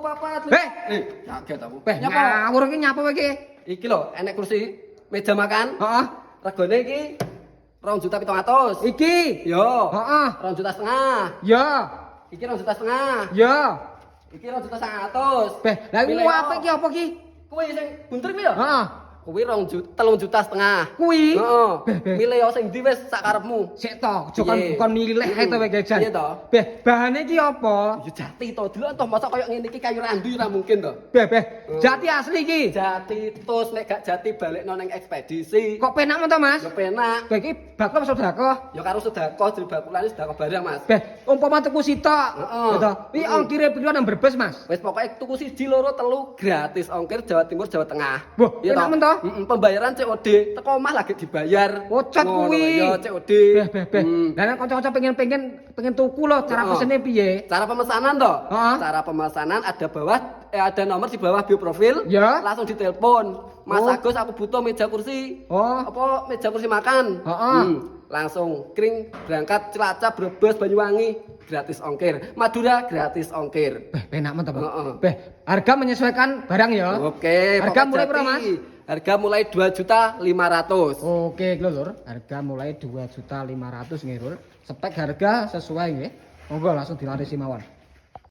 papat. Kaget aku. Nyapa? Ngawur iki nyapa kowe iki? Iki lho, enek kursi meja makan. Heeh. Regane iki 2.700.000. Iki. Yo. Heeh. 2.500.000. Ya. Iki 2.500.000. Ya. Iki 2.100.000. Lah iki apik iki apa iki? Kuwi sing bunter kuwi ya? Heeh. Kuwi 3.500.000. Kuwi. Heeh. Milih yo sing ndi wis sak karepmu. Sik to, bukan milih ae to kowe jajan. Iya to. Bahane iki apa? Ya jati to, delok to masa koyo ngene iki kayu randu ora mungkin to. Jati asli iki. Jati tus nek gak jati balekno ning ekspedisi. Kok penak men to, Mas? Ya penak. Iki bakul apa sedekah? Ya karo sedekah dibakulane sedekah barang, Mas. Umpama tuku sitok. Heeh. Gitu. Iki ongkire piro nang Brebes, Mas? Wis pokoke tuku siji loro telu gratis ongkir Jawa Timur Jawa Tengah. Wah, penak men to? Pembayaran COD, teko omah lagi dibayar. Ocot kuwi. Ya COD. Lah nek kanca-kanca pengen tuku lho, cara pesene piye? Cara pemesanan toh? Heeh. Cara pemesanan ada nomor di bawah bio profil. Ya. Langsung ditelepon. Mas Agus aku butuh meja kursi. Apa meja kursi makan? Heeh. Langsung kring berangkat Cilacap, Brebes, Banyuwangi gratis ongkir. Madura gratis ongkir. Penak men to, Heeh. Harga menyesuaikan barang ya. Oke, Harga pokok mulai jati. berapa, Mas? Harga mulai 2.500.000. Oke, Lur. Harga mulai 2.500.000 nggih, Lur. Spek harga sesuai nggih. Monggo langsung dilarisi mawon.